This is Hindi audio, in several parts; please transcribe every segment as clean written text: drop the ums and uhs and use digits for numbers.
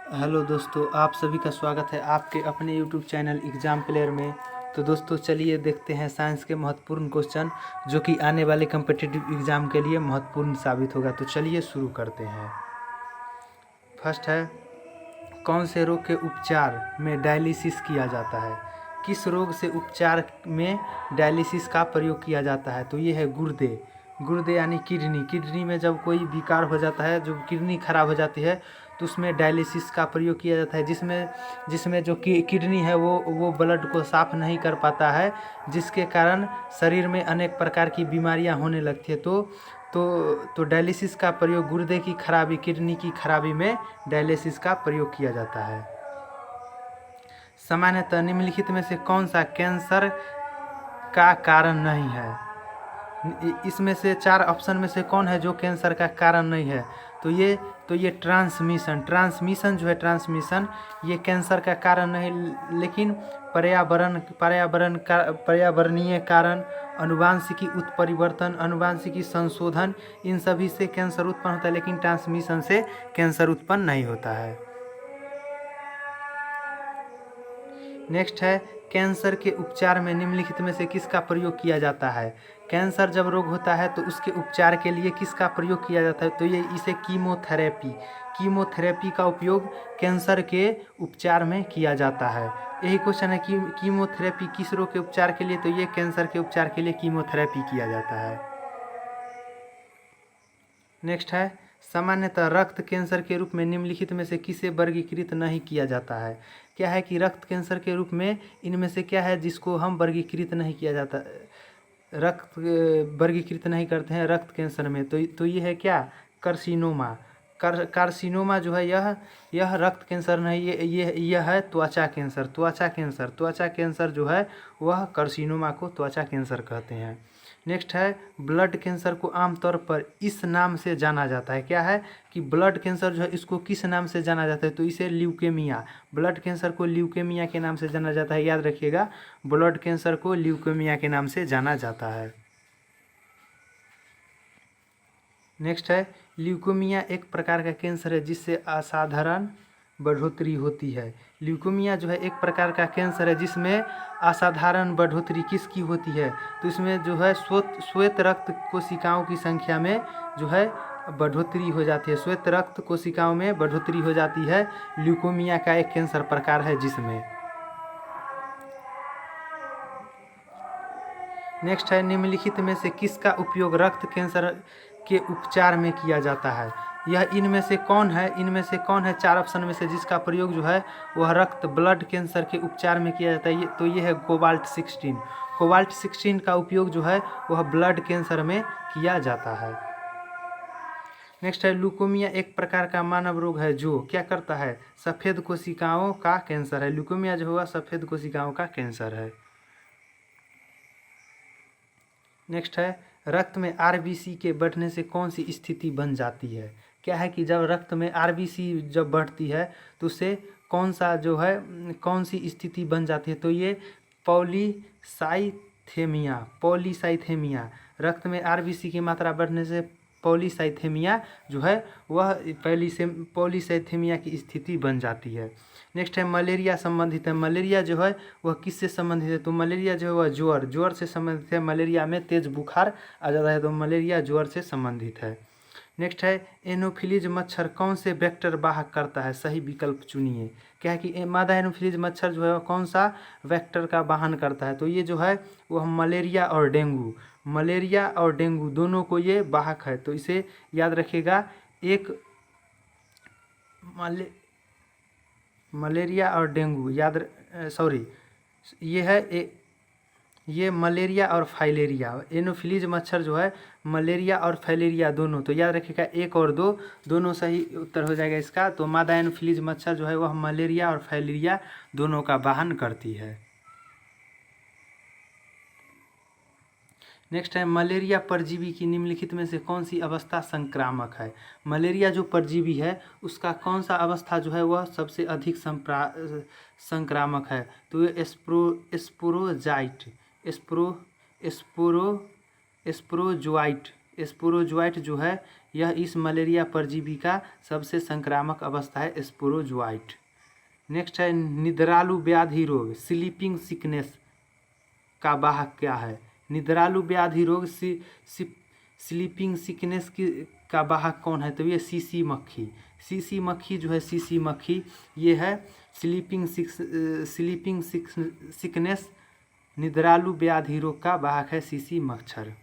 हेलो दोस्तों, आप सभी का स्वागत है आपके अपने यूट्यूब चैनल एग्ज़ाम प्लेयर में। तो दोस्तों चलिए देखते हैं साइंस के महत्वपूर्ण क्वेश्चन जो कि आने वाले कम्पिटिटिव एग्ज़ाम के लिए महत्वपूर्ण साबित होगा। तो चलिए शुरू करते हैं। फर्स्ट है, कौन से रोग के उपचार में डायलिसिस किया जाता है? किस रोग से उपचार में डायलिसिस का प्रयोग किया जाता है? तो ये है गुर्दे यानी किडनी में जब कोई विकार हो जाता है, जो किडनी खराब हो जाती है, तो उसमें डायलिसिस का प्रयोग किया जाता है, जिसमें जो किडनी है वो ब्लड को साफ नहीं कर पाता है, जिसके कारण शरीर में अनेक प्रकार की बीमारियां होने लगती है। तो डायलिसिस का प्रयोग गुर्दे की खराबी, किडनी की खराबी में डायलिसिस का प्रयोग किया जाता है। सामान्यतः निम्नलिखित में से कौन सा कैंसर का कारण नहीं है? इसमें से 4 ऑप्शन में से कौन है जो कैंसर का कारण नहीं है? तो ये ट्रांसमिशन जो है, ट्रांसमिशन ये कैंसर का कारण नहीं, लेकिन पर्यावरणीय कारण, अनुवांशिकी उत्परिवर्तन, अनुवांशिकी संशोधन, इन सभी से कैंसर उत्पन्न होता है, लेकिन ट्रांसमिशन से कैंसर उत्पन्न नहीं होता है। नेक्स्ट है, कैंसर के उपचार में निम्नलिखित में से किसका प्रयोग किया जाता है? कैंसर जब रोग होता है तो उसके उपचार के लिए किसका प्रयोग किया जाता है? तो ये इसे कीमोथेरेपी का उपयोग कैंसर के उपचार में किया जाता है। यही क्वेश्चन है कि कीमोथेरेपी किस रोग के उपचार के लिए? तो ये कैंसर के उपचार के लिए कीमोथेरेपी किया जाता है। नेक्स्ट है, सामान्यतः रक्त कैंसर के रूप में निम्नलिखित में से किसे वर्गीकृत नहीं किया जाता है? क्या है कि रक्त कैंसर के रूप में इनमें से क्या है जिसको हम वर्गीकृत नहीं किया जाता, रक्त वर्गीकृत नहीं करते हैं रक्त कैंसर में? तो ये है क्या? कार्सिनोमा। कार्सिनोमा जो है यह रक्त कैंसर नहीं, यह है त्वचा कैंसर जो है वह कार्सिनोमा को त्वचा कैंसर कहते हैं। नेक्स्ट है, ब्लड कैंसर को आमतौर पर इस नाम से जाना जाता है। क्या है कि ब्लड कैंसर जो है इसको किस नाम से जाना जाता है? तो इसे ल्यूकेमिया, ब्लड कैंसर को ल्यूकेमिया के नाम से जाना जाता है। याद रखिएगा, ब्लड कैंसर को ल्यूकेमिया के नाम से जाना जाता है। नेक्स्ट है, ल्यूकेमिया एक प्रकार का कैंसर है जिससे असाधारण बढ़ोतरी होती है। ल्यूकेमिया जो है एक प्रकार का कैंसर है जिसमें असाधारण बढ़ोतरी किसकी होती है? तो इसमें जो है श्वेत रक्त कोशिकाओं की संख्या में जो है बढ़ोतरी हो जाती है। श्वेत रक्त कोशिकाओं में बढ़ोतरी हो जाती है। ल्यूकेमिया का एक कैंसर प्रकार है जिसमें। नेक्स्ट है, निम्नलिखित में से किसका उपयोग रक्त कैंसर के उपचार में किया जाता है? यह इनमें से कौन है 4 ऑप्शन में से जिसका प्रयोग जो है वह ब्लड कैंसर के उपचार में किया जाता है? तो ये है कोबाल्ट 16 का उपयोग जो है वह ब्लड कैंसर में किया जाता है। नेक्स्ट है, ल्यूकेमिया एक प्रकार का मानव रोग है जो क्या करता है? सफ़ेद कोशिकाओं का कैंसर है। ल्यूकेमिया जो हुआ सफ़ेद कोशिकाओं का कैंसर है। नेक्स्ट है, रक्त में आरबीसी के बढ़ने से कौन सी स्थिति बन जाती है? क्या है कि जब रक्त में आरबीसी जब बढ़ती है तो उससे कौन सी स्थिति बन जाती है? तो ये पॉलीसाइथेमिया, रक्त में आरबीसी की मात्रा बढ़ने से पॉलीसाइथेमिया जो है वह पॉलीसाइथेमिया की स्थिति बन जाती है। नेक्स्ट है, मलेरिया संबंधित है। मलेरिया जो है वह किससे संबंधित है? तो मलेरिया जो है वह ज्वर से संबंधित है। मलेरिया में तेज बुखार आ जाता है, तो मलेरिया ज्वर से संबंधित है। नेक्स्ट है, एनोफिलीज मच्छर कौन से वेक्टर वाहक करता है? सही विकल्प चुनिए। क्या है कि मादा एनोफिलीज मच्छर जो है वह कौन सा वेक्टर का वाहन करता है? तो ये जो है वह मलेरिया और डेंगू दोनों को ये वाहक है। तो इसे याद रखिएगा, मलेरिया और डेंगू ये मलेरिया और फाइलेरिया। एनोफिलीज मच्छर जो है मलेरिया और फाइलेरिया दोनों, तो याद रखिएगा 1 और 2 दोनों सही उत्तर हो जाएगा इसका। तो मादा एनोफिलीज मच्छर जो है वह मलेरिया और फाइलेरिया दोनों का वाहन करती है। नेक्स्ट है, मलेरिया परजीवी की निम्नलिखित में से कौन सी अवस्था संक्रामक है? मलेरिया जो परजीवी है उसका कौन सा अवस्था जो है वह सबसे अधिक संक्रामक है? तो ये स्पोरोजोआइट जो है यह इस मलेरिया परजीवी का सबसे संक्रामक अवस्था है, स्पोरोजोआइट। नेक्स्ट है निद्रालु व्याधि रोग, स्लीपिंग सिकनेस का वाहक क्या है? निद्रालु व्याधि रोग स्लीपिंग सिकनेस का वाहक कौन है? तो ये सीसी मक्खी। सीसी मक्खी जो है, सीसी मक्खी ये है स्लीपिंग सिकनेस निद्रालु व्याधि रोग का वाहक है सीसी मच्छर।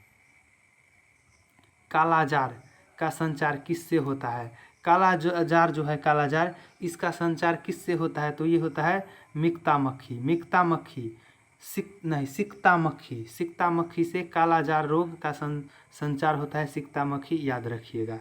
कालाजार का संचार किससे होता है? कालाजार जो है, कालाजार इसका संचार किससे होता है? तो ये होता है मिक्ता मक्खी। मिक्ता मक्खी सिकता मक्खी, सिकता मक्खी से कालाजार रोग का संचार होता है, सिकता मक्खी, याद रखिएगा।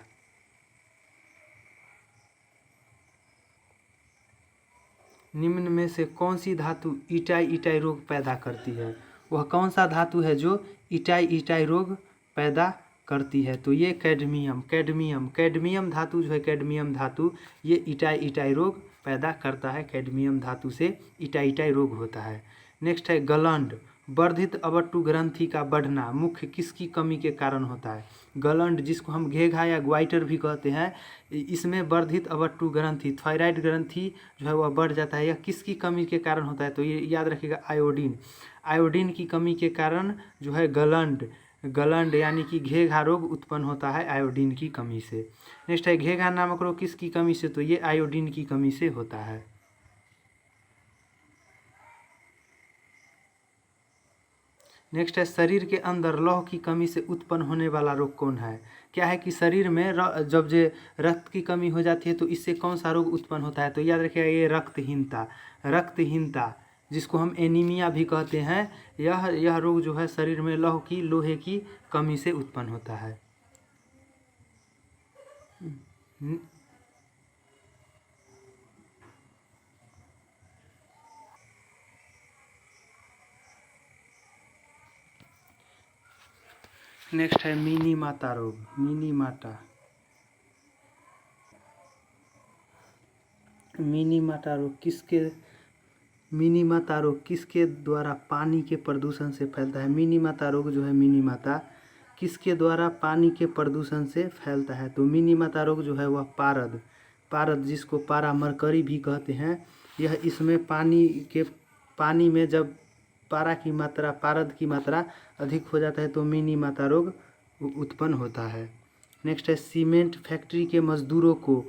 निम्न में से कौन सी धातु इटाई इटाई रोग पैदा करती है? वह कौन सा धातु है जो इटाई इटाई रोग पैदा करती है? तो ये कैडमियम। कैडमियम धातु जो है, कैडमियम धातु ये इटाई इटाई रोग पैदा करता है। कैडमियम धातु से इटाई इटाई रोग होता है। नेक्स्ट है गलंड, वर्धित अवट्टु ग्रंथि का बढ़ना मुख्य किसकी कमी के कारण होता है? गलंड जिसको हम घेघा या ग्वाइटर भी कहते हैं, इसमें वर्धित अवट्टु ग्रंथि, थायराइड ग्रंथि जो है वह बढ़ जाता है। यह किसकी कमी के कारण होता है? तो ये याद रखिएगा, आयोडीन। आयोडीन की कमी के कारण जो है गलंड यानी कि घेघा रोग उत्पन्न होता है आयोडीन की कमी से। नेक्स्ट है घेघा नामक रोग किसकी कमी से? तो ये आयोडीन की कमी से होता है। नेक्स्ट है शरीर के अंदर लौह की कमी से उत्पन्न होने वाला रोग कौन है? क्या है कि शरीर में जब जे रक्त की कमी हो जाती है तो इससे कौन सा रोग उत्पन्न होता है? तो याद रखिएगा, ये रक्तहीनता जिसको हम एनीमिया भी कहते हैं, यह रोग जो है शरीर में लोहे की कमी से उत्पन्न होता है। नेक्स्ट है मिनीमाता रोग। मिनीमाता रोग किसके द्वारा पानी के प्रदूषण से फैलता है? मिनीमाता रोग जो है, मिनीमाता किसके द्वारा पानी के प्रदूषण से फैलता है? तो मिनीमाता रोग जो है वह पारद जिसको पारामरकरी भी कहते हैं, यह इसमें पानी में जब पारद की मात्रा अधिक हो जाता है तो मिनीमाता रोग उत्पन्न होता है। नेक्स्ट है सीमेंट फैक्ट्री के मजदूरों को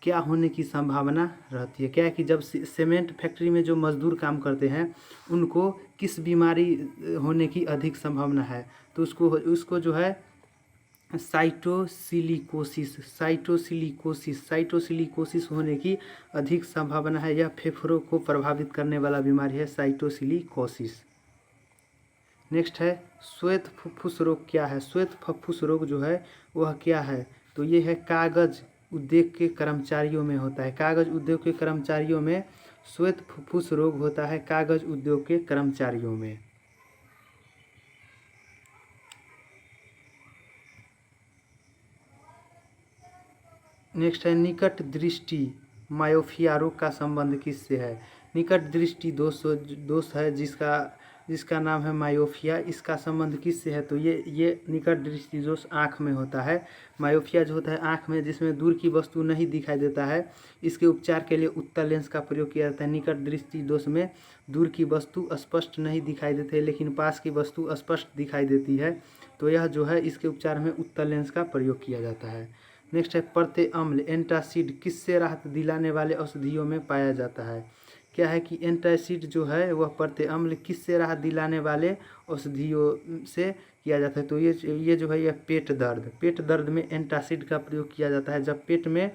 क्या होने की संभावना रहती है? क्या है कि जब सीमेंट फैक्ट्री में जो मजदूर काम करते हैं उनको किस बीमारी होने की अधिक संभावना है? तो उसको जो है साइटोसिलिकोसिस होने की अधिक संभावना है। यह फेफड़ों को प्रभावित करने वाला बीमारी है, साइटोसिलिकोसिस। नेक्स्ट है श्वेत फुफ्फुस रोग क्या है? श्वेत फुफ्फुस रोग जो है वह क्या है? तो ये है कागज उद्योग के कर्मचारियों में होता है। कागज उद्योग के कर्मचारियों में श्वेत फुफ्फुस रोग होता है, कागज उद्योग के कर्मचारियों में। नेक्स्ट है निकट दृष्टि मायोपिया रोग का संबंध किससे है? निकट दृष्टि दोष है जिसका नाम है मायोपिया, इसका संबंध किससे है? तो ये निकट दृष्टि दोष आँख में होता है। मायोपिया जो होता है आँख में, जिसमें दूर की वस्तु नहीं दिखाई देता है, इसके उपचार के लिए उत्तल लेंस का प्रयोग किया जाता है। निकट दृष्टि दोष में दूर की वस्तु स्पष्ट नहीं दिखाई देती है लेकिन पास की वस्तु स्पष्ट दिखाई देती है, तो यह जो है इसके उपचार में उत्तल लेंस का प्रयोग किया जाता है। नेक्स्ट है प्रत्यय अम्ल एंटासिड किससे राहत दिलाने वाले औषधियों में पाया जाता है? क्या है कि एंटासिड जो है वह प्रत्यय अम्ल किससे राहत दिलाने वाले औषधियों से किया जाता है? तो ये जो है यह पेट दर्द में एंटासिड का प्रयोग किया जाता है। जब पेट में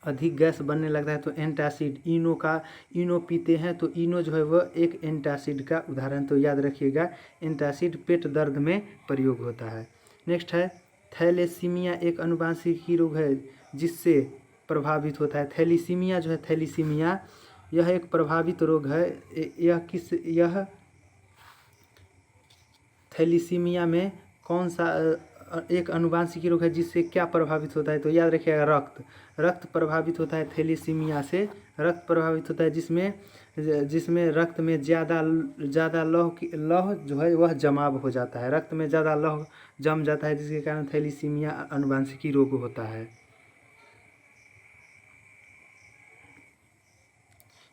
अधिक गैस बनने लगता है तो एंटासिड, इनो पीते हैं तो इनो जो है वह एक एंटासिड का उदाहरण, तो याद रखिएगा एंटासिड पेट दर्द में प्रयोग होता है। नेक्स्ट है थैलेसीमिया एक अनुवांशिकी रोग है जिससे प्रभावित होता है। थैलीसीमिया जो है, थैलीसीमिया यह एक प्रभावित रोग है। यह थैलीसीमिया में कौन सा एक अनुवांशिकी रोग है जिससे क्या प्रभावित होता है, तो याद रखिएगा रक्त प्रभावित होता है थैलेसीमिया से। रक्त प्रभावित होता है जिसमें रक्त में ज़्यादा लौह जो है वह जमाव हो जाता है, रक्त में ज़्यादा लौह जम जाता है, जिसके कारण थैलेसीमिया अनुवांशिकी रोग होता है।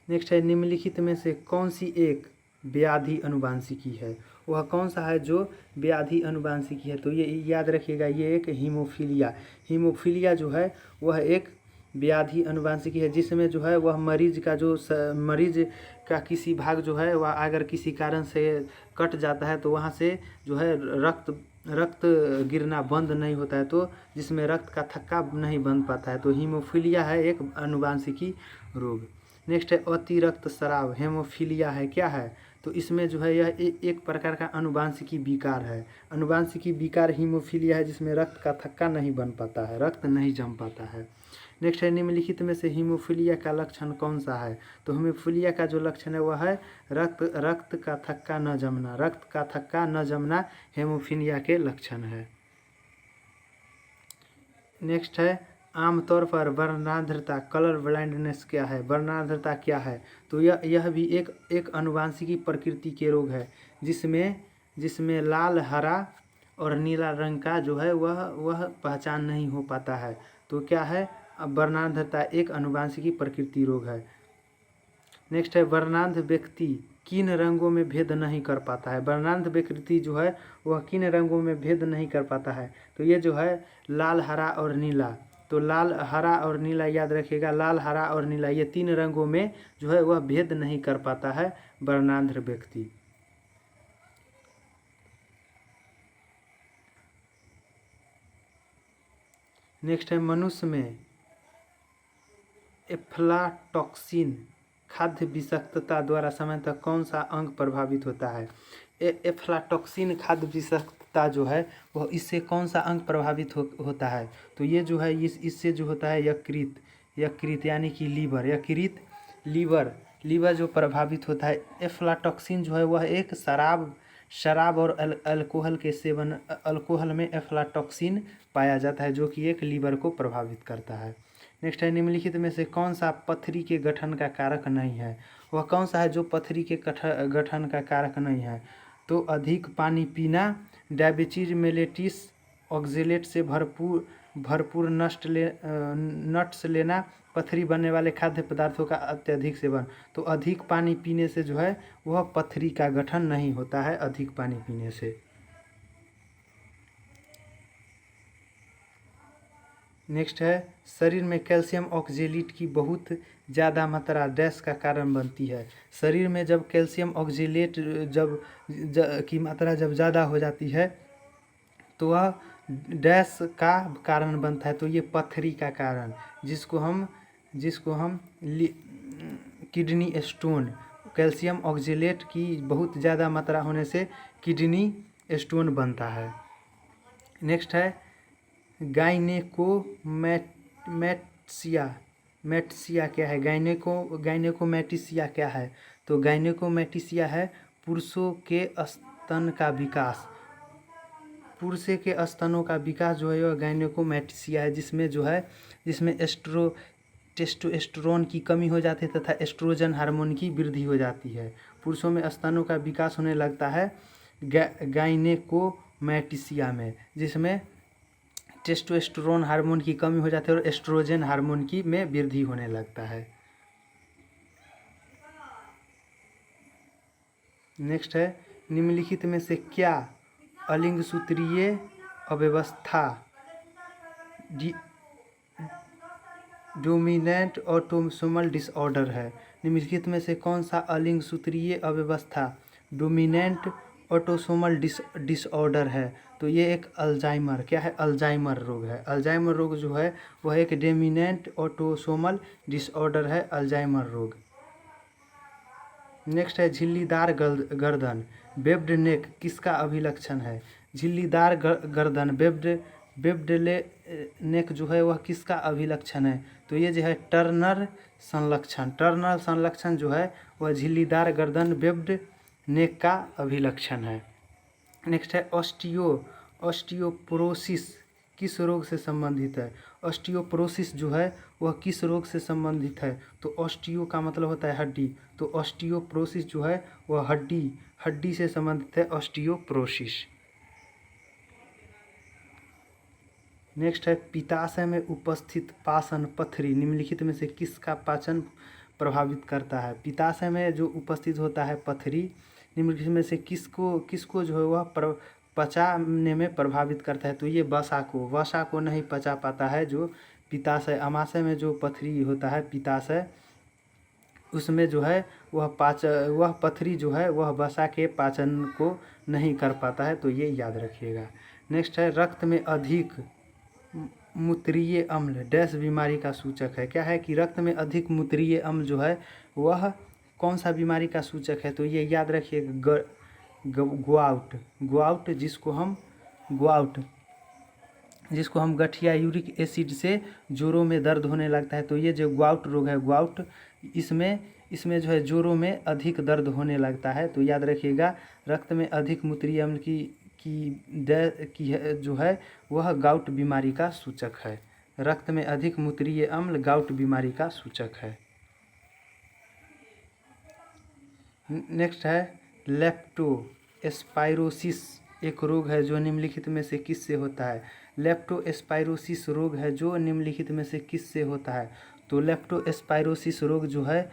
नेक्स्ट है, निम्नलिखित में से कौन सी एक व्याधि अनुवांशिकी है, वह कौन सा है जो व्याधि अनुवांशिकी है, तो ये याद रखिएगा, ये एक हीमोफीलिया जो है वह एक व्याधि अनुवांशिकी है, जिसमें जो है वह मरीज का किसी भाग जो है वह अगर किसी कारण से कट जाता है तो वहाँ से जो है रक्त गिरना बंद नहीं होता है, तो जिसमें रक्त का थक्का नहीं बन पाता है, तो हीमोफीलिया है एक अनुवांशिकी रोग। नेक्स्ट है अतिरक्त स्राव, हेमोफीलिया है, क्या है, तो इसमें जो है यह एक प्रकार का अनुवांशिकी विकार है। अनुवांशिकी विकार हीमोफीलिया है जिसमें रक्त का थक्का नहीं बन पाता है, रक्त नहीं जम पाता है। नेक्स्ट है, निम्नलिखित में से हीमोफीलिया का लक्षण कौन सा है, तो हीमोफीलिया का जो लक्षण है वह है रक्त का थक्का न जमना, रक्त का थक्का न जमना हीमोफीलिया के लक्षण है। नेक्स्ट है, आमतौर पर वर्णांधता कलर ब्लाइंडनेस क्या है, वर्णांधता क्या है, तो यह भी एक अनुवांशिकी प्रकृति के रोग है जिसमें लाल, हरा और नीला रंग का जो है वह पहचान नहीं हो पाता है, तो क्या है, वर्णांधता एक अनुवांशिकी प्रकृति रोग है। नेक्स्ट है, वर्णांध व्यक्ति किन रंगों में भेद नहीं कर पाता है, वर्णांध व्यक्ति जो है वह किन रंगों में भेद नहीं कर पाता है, तो ये जो है लाल, हरा और नीला, तो लाल, हरा और नीला याद रखिएगा, लाल, हरा और नीला ये 3 रंगों में जो है वह भेद नहीं कर पाता है वर्णांध व्यक्ति। नेक्स्ट है, मनुष्य में एफ्लाटॉक्सिन खाद्य विषाक्तता द्वारा सामान्यतः कौन सा अंग प्रभावित होता है, एफ्लाटॉक्सिन खाद्य विषाक्तता जो है वह इससे कौन सा अंग प्रभावित होता है, तो ये जो है इससे जो होता है यकृत यानी कि लीवर जो प्रभावित होता है। एफ्लाटॉक्सिन जो है वह एक शराब और अल्कोहल में एफ्लाटॉक्सिन पाया जाता है जो कि एक लीवर को प्रभावित करता है। नेक्स्ट है, निम्नलिखित में से कौन सा पथरी के गठन का कारक नहीं है, वह कौन सा है जो पथरी के गठन का कारक नहीं है, तो अधिक पानी पीना, डायबिटीज मेलेटिस, ऑक्जेलेट से भरपूर नट्स लेना, पथरी बनने वाले खाद्य पदार्थों का अत्यधिक सेवन, तो अधिक पानी पीने से जो है वह पथरी का गठन नहीं होता है, अधिक पानी पीने से। नेक्स्ट है, शरीर में कैल्शियम ऑक्जेलेट की बहुत ज़्यादा मात्रा डैश का कारण बनती है, शरीर में जब कैल्शियम ऑक्जेलेट की मात्रा जब ज़्यादा हो जाती है तो वह डैश का कारण बनता है, तो ये पथरी का कारण, जिसको हम किडनी स्टोन, कैल्शियम ऑक्जेलेट की बहुत ज़्यादा मात्रा होने से किडनी स्टोन बनता है। नेक्स्ट है, गाइनेकोमैटिसिया क्या है, गाइनेकोमैटिसिया क्या है, तो गाइनेकोमैटिसिया है पुरुषों के स्तन का विकास, पुरुषों के स्तनों का विकास जो है वह गाइनेकोमैटिसिया है, जिसमें टेस्टोस्टेरोन की कमी हो जाती है तथा एस्ट्रोजन हार्मोन की वृद्धि हो जाती है, पुरुषों में स्तनों का विकास होने लगता है गाइनेकोमैटिसिया में, जिसमें टेस्टोस्टेरोन हार्मोन की कमी हो जाती है और एस्ट्रोजन हार्मोन की में वृद्धि होने लगता है। नेक्स्ट है, निम्नलिखित में से क्या अलिंग सूत्रीय अव्यवस्था डोमिनेंट ऑटोसोमल डिसऑर्डर है, निम्नलिखित में से कौन सा अलिंग सूत्रीय अव्यवस्था डोमिनेंट ऑटोसोमल डिसऑर्डर है, तो ये एक अल्जाइमर क्या है, अल्जाइमर रोग है, अल्जाइमर रोग जो है वह एक डोमिनेंट ऑटोसोमल डिसऑर्डर है, अल्जाइमर रोग। नेक्स्ट है, झिल्लीदार गर्दन वेब्ड नेक किसका अभिलक्षण है, झिल्लीदार गर्दन वेब्ड नेक जो है वह किसका अभिलक्षण है, तो ये जो है टर्नर संलक्षण जो है वह झिल्लीदार गर्दन वेब्ड नेक का अभिलक्षण है। नेक्स्ट है, ऑस्टियोपोरोसिस किस रोग से संबंधित है? ऑस्टियोपोरोसिस जो है वह किस रोग से संबंधित है? तो ऑस्टियो का मतलब होता है हड्डी, तो ऑस्टियोपोरोसिस जो है वह हड्डी से संबंधित है, ऑस्टियोपोरोसिस। नेक्स्ट है पित्ताशय में उपस्थित पाचन पथरी निम्नलिखित में से किसका पाचन प्रभावित करता है? पित्ताशय में जो उपस्थित होता है पथरी निम्नलिखित में से किसको जो है वह पचाने में प्रभावित करता है? तो ये वसा को नहीं पचा पाता है। जो पित्ताशय अमाशय में जो पथरी होता है पित्ताशय, उसमें जो है वह पथरी जो है वह वसा के पाचन को नहीं कर पाता है, तो ये याद रखिएगा। नेक्स्ट है रक्त में अधिक मूत्रीय अम्ल डैश बीमारी का सूचक है? क्या है कि रक्त में अधिक मूत्रीय अम्ल जो है वह कौन सा बीमारी का सूचक है? तो ये याद रखिएगा गोआउट, जिसको हम गठिया यूरिक एसिड से जोड़ों में दर्द होने लगता है, तो ये जो गोआउट रोग है, गोआउट इसमें जो है जोड़ों में अधिक दर्द होने लगता है, तो याद रखिएगा रक्त में अधिक मूत्रीय अम्ल की जो है वह गाउट बीमारी का सूचक है। रक्त में अधिक मूत्रीय अम्ल गाउट बीमारी का सूचक है। नेक्स्ट है लेप्टोस्पाइरोसिस एक रोग है जो निम्नलिखित में से किससे होता है? लेप्टोस्पाइरोसिस रोग है जो निम्नलिखित में से किससे होता है? तो लेप्टोस्पाइरोसिस रोग जो है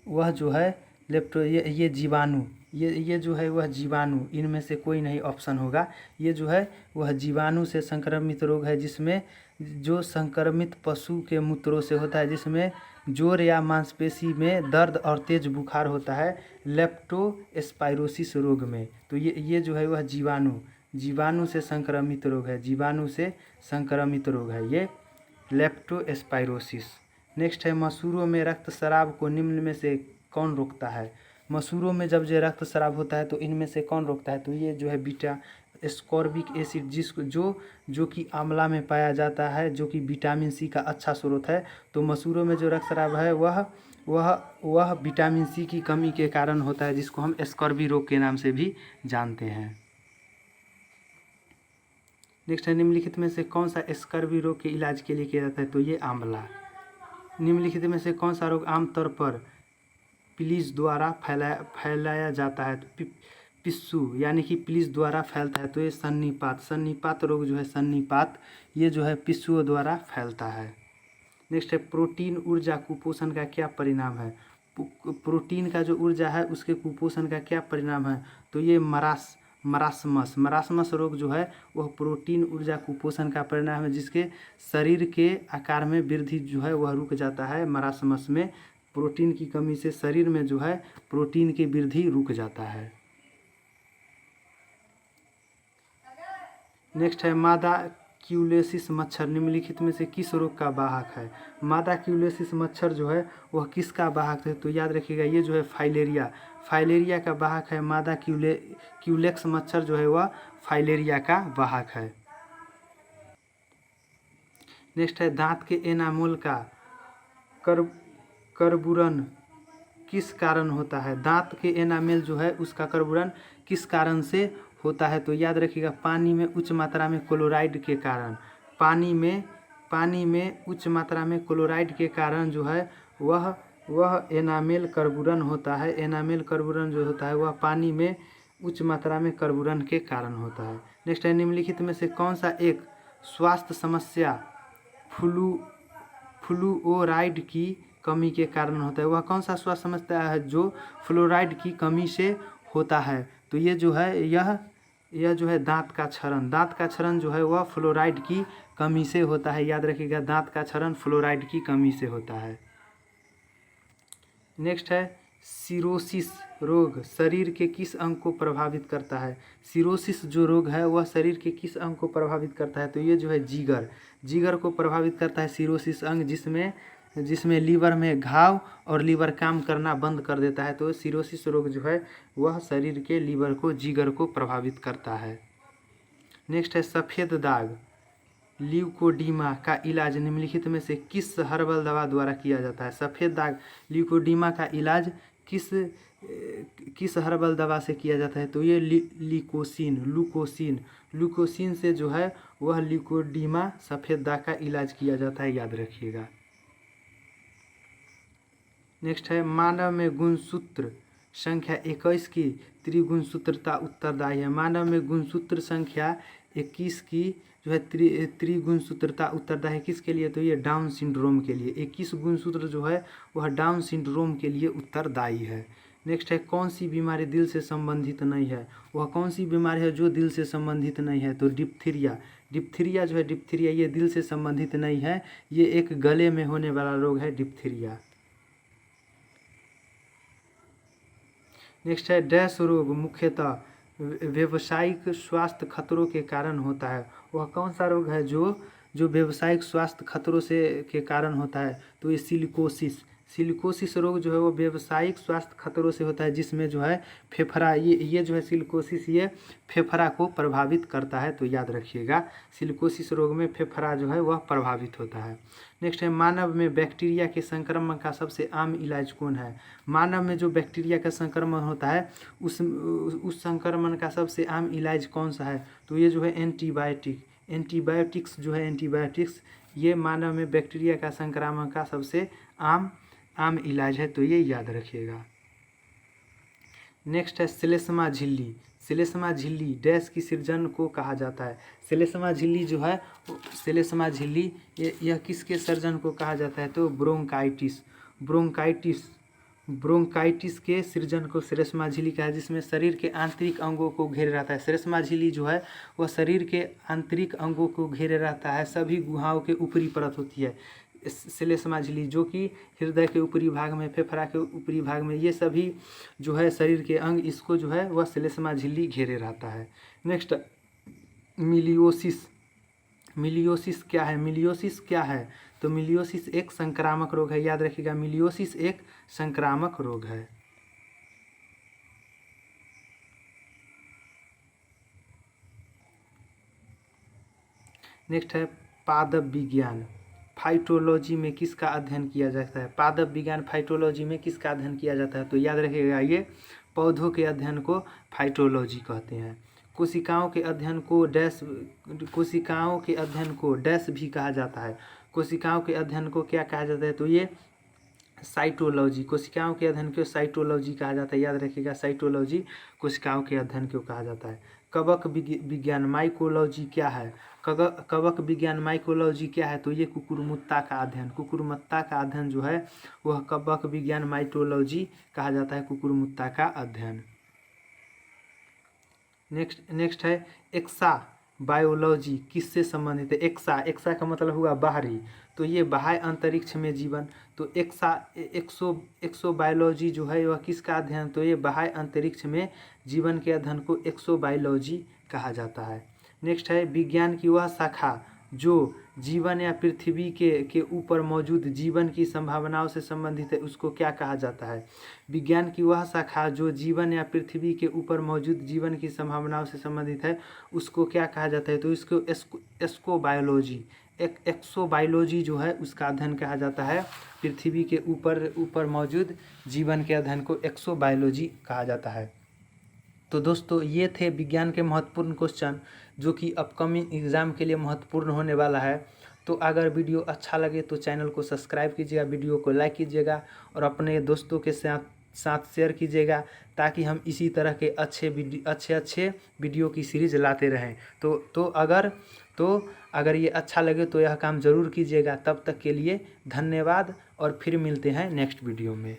वह जो है ये जीवाणु, ये जो है वह जीवाणु, इनमें से कोई नहीं ऑप्शन होगा। ये जो है वह जीवाणु से संक्रमित रोग है जिसमें जो संक्रमित पशु के मूत्रों से होता है, जिसमें जोड़ या मांसपेशी में दर्द और तेज बुखार होता है लेप्टोस्पाइरोसिस रोग में। तो ये जो है वह जीवाणु से संक्रमित रोग है, जीवाणु से संक्रमित रोग है ये लेप्टोस्पाइरोसिस। नेक्स्ट है मसूरों में रक्तस्राव को निम्न में से कौन रोकता है? मसूरों में जब जो रक्तस्राव होता है तो इनमें से कौन रोकता है? तो ये जो है बीटा एस्कॉर्बिक एसिड जो कि आंवला में पाया जाता है, जो कि विटामिन सी का अच्छा स्रोत है। तो मसूरों में जो रक्तस्राव है वह विटामिन सी की कमी के कारण होता है, जिसको हम एस्कॉर्बी रोग के नाम से भी जानते हैं। नेक्स्ट है निम्नलिखित में से कौन सा एस्कॉर्बी रोग के इलाज के लिए किया जाता है? तो ये आंवला। निम्नलिखित में से कौन सा रोग आमतौर पर प्लीज द्वारा फैलाया जाता है? तो पिस्सू यानी कि प्लीज द्वारा फैलता है, तो ये सन्निपात रोग जो है सन्निपात, ये जो है पिस्सुओं द्वारा फैलता है। नेक्स्ट है प्रोटीन ऊर्जा कुपोषण का क्या परिणाम है? प्रोटीन का जो ऊर्जा है उसके कुपोषण का क्या परिणाम है? तो ये मरासमस रोग जो है वह प्रोटीन ऊर्जा कुपोषण का परिणाम है, जिसके शरीर के आकार में वृद्धि जो है वह रुक जाता है। मरासमस में प्रोटीन की कमी से शरीर में जो है प्रोटीन की वृद्धि रुक जाता है। नेक्स्ट है मादा क्यूलेसिस मच्छर निम्नलिखित में से किस रोग का वाहक है? मादा क्यूलेसिस मच्छर जो है वह किसका वाहक है? तो याद रखिएगा ये जो है फाइलेरिया का वाहक है। मादा क्यूलेक्स मच्छर जो है वह फाइलेरिया का वाहक है। नेक्स्ट है दांत के एनामोल का कर्बुरन किस कारण होता है? दांत के एनामेल जो है उसका कर्बुरन किस कारण से होता है? तो याद रखिएगा पानी में उच्च मात्रा में क्लोराइड के कारण, पानी में उच्च मात्रा में क्लोराइड के कारण जो है वह एनामेल कर्बुरन होता है। एनामेल कर्बुरन जो होता है वह पानी में उच्च मात्रा में कर्बुरन के कारण होता है। नेक्स्ट है निम्नलिखित में से कौन सा एक स्वास्थ्य समस्या फ्लूओराइड की कमी के कारण होता है? वह कौन सा स्वास्थ्य समस्या है जो फ्लोराइड की कमी से होता है? तो ये जो है यह जो है दांत का क्षरण जो है वह फ्लोराइड की कमी से होता है। याद रखिएगा दांत का क्षरण फ्लोराइड की कमी से होता है। नेक्स्ट है सिरोसिस रोग शरीर के किस अंग को प्रभावित करता है? सिरोसिस जो रोग है वह शरीर के किस अंग को प्रभावित करता है? तो ये जो है जिगर को प्रभावित करता है सिरोसिस अंग, जिसमें लीवर में घाव और लीवर काम करना बंद कर देता है। तो सिरोसिस रोग जो है वह शरीर के लीवर को जिगर को प्रभावित करता है। नेक्स्ट है सफ़ेद दाग ल्यूकोडीमा का इलाज निम्नलिखित में से किस हर्बल दवा द्वारा किया जाता है? सफ़ेद दाग ल्यूकोडीमा का इलाज किस हर्बल दवा से किया जाता है? तो ये ल्यूकोसिन से जो है वह ल्यूकोडीमा सफ़ेद दाग का इलाज किया जाता है, याद रखिएगा। नेक्स्ट है मानव में गुणसूत्र संख्या 21 की त्रिगुणसूत्रता उत्तरदायी है। मानव में गुणसूत्र संख्या 21 की जो है त्रिगुणसूत्रता उत्तरदायी किसके लिए? तो ये डाउन सिंड्रोम के लिए। 21 गुणसूत्र जो है वह डाउन सिंड्रोम के लिए उत्तरदायी है। नेक्स्ट है कौन सी बीमारी दिल से संबंधित नहीं है? वह कौन सी बीमारी है जो दिल से संबंधित नहीं है? तो डिप्थीरिया जो है डिप्थीरिया ये दिल से संबंधित नहीं है, ये एक गले में होने वाला रोग है डिप्थीरिया। नेक्स्ट है डैश रोग मुख्यतः व्यावसायिक स्वास्थ्य खतरों के कारण होता है। वह कौन सा रोग है जो व्यावसायिक स्वास्थ्य खतरों से के कारण होता है? तो ये सिलिकोसिस रोग जो है वो व्यावसायिक स्वास्थ्य खतरों से होता है, जिसमें जो है फेफड़ा ये जो है सिलिकोसिस ये फेफड़ा को प्रभावित करता है, तो याद रखिएगा सिलिकोसिस रोग में फेफड़ा जो है वह प्रभावित होता है। नेक्स्ट है मानव में बैक्टीरिया के संक्रमण का सबसे आम इलाज कौन है? मानव में जो बैक्टीरिया का संक्रमण होता है उस संक्रमण का सबसे आम इलाज कौन सा है? तो ये जो है एंटीबायोटिक्स ये मानव में बैक्टीरिया का संक्रमण का सबसे आम इलाज है, तो ये याद रखिएगा। नेक्स्ट है श्लेष्मा झिल्ली डैश की सृजन को कहा जाता है? श्लेष्मा झिल्ली जो है यह किसके सर्जन को कहा जाता है? तो ब्रोंकाइटिस के सृजन को श्लेष्मा झिल्ली कहा है, जिसमें शरीर के आंतरिक अंगों को घेरे रहता है। श्लेष्मा झिल्ली जो है वह शरीर के आंतरिक अंगों को घेरे रहता है, सभी गुहाओं के ऊपरी परत होती है श्लेष्मा झिल्ली, जो कि हृदय के ऊपरी भाग में, फेफड़ा के ऊपरी भाग में, ये सभी जो है शरीर के अंग, इसको जो है वह श्लेष्मा झिल्ली घेरे रहता है। नेक्स्ट मिलियोसिस क्या है? तो मिलियोसिस एक संक्रामक रोग है, याद रखिएगा मिलियोसिस एक संक्रामक रोग है। नेक्स्ट है पादप विज्ञान फाइटोलॉजी में किसका अध्ययन किया जाता है? पादप विज्ञान फाइटोलॉजी में किसका अध्ययन किया जाता है? तो याद रखिएगा ये पौधों के अध्ययन को फाइटोलॉजी कहते हैं। कोशिकाओं के अध्ययन को डैश भी कहा जाता है। कोशिकाओं के अध्ययन को क्या कहा जाता है? तो ये साइटोलॉजी, कोशिकाओं के अध्ययन को साइटोलॉजी कहा जाता है, याद रखिएगा साइटोलॉजी कोशिकाओं के अध्ययन को कहा जाता है। कवक विज्ञान माइकोलॉजी क्या है? कवक विज्ञान माइकोलॉजी क्या है? तो ये कुकुरमुत्ता का अध्ययन जो है वह कवक विज्ञान माइटोलॉजी कहा जाता है, कुकुरमुत्ता का अध्ययन। नेक्स्ट है एक्सा बायोलॉजी किससे संबंधित है? एक्सा का मतलब हुआ बाहरी, तो ये बाह्य अंतरिक्ष में जीवन, तो एक्सो बायोलॉजी जो है वह किसका अध्ययन? तो ये बाह्य अंतरिक्ष में जीवन के अध्ययन को एक्सो बायोलॉजी कहा जाता है। नेक्स्ट है विज्ञान की वह शाखा जो जीवन या पृथ्वी के ऊपर मौजूद जीवन की संभावनाओं से संबंधित है, उसको क्या कहा जाता है? विज्ञान की वह शाखा जो जीवन या पृथ्वी के ऊपर मौजूद जीवन की संभावनाओं से संबंधित है, उसको क्या कहा जाता है? तो इसको एक्सोबायोलॉजी जो है उसका अध्ययन कहा जाता है। पृथ्वी के ऊपर मौजूद जीवन के अध्ययन को एक्सोबायोलॉजी कहा जाता है। तो दोस्तों ये थे विज्ञान के महत्वपूर्ण क्वेश्चन जो कि अपकमिंग एग्ज़ाम के लिए महत्वपूर्ण होने वाला है। तो अगर वीडियो अच्छा लगे तो चैनल को सब्सक्राइब कीजिएगा, वीडियो को लाइक कीजिएगा और अपने दोस्तों के साथ शेयर कीजिएगा, ताकि हम इसी तरह के अच्छे वीडियो की सीरीज़ लाते रहें। तो अगर ये अच्छा लगे तो यह काम ज़रूर कीजिएगा। तब तक के लिए धन्यवाद और फिर मिलते हैं नेक्स्ट वीडियो में।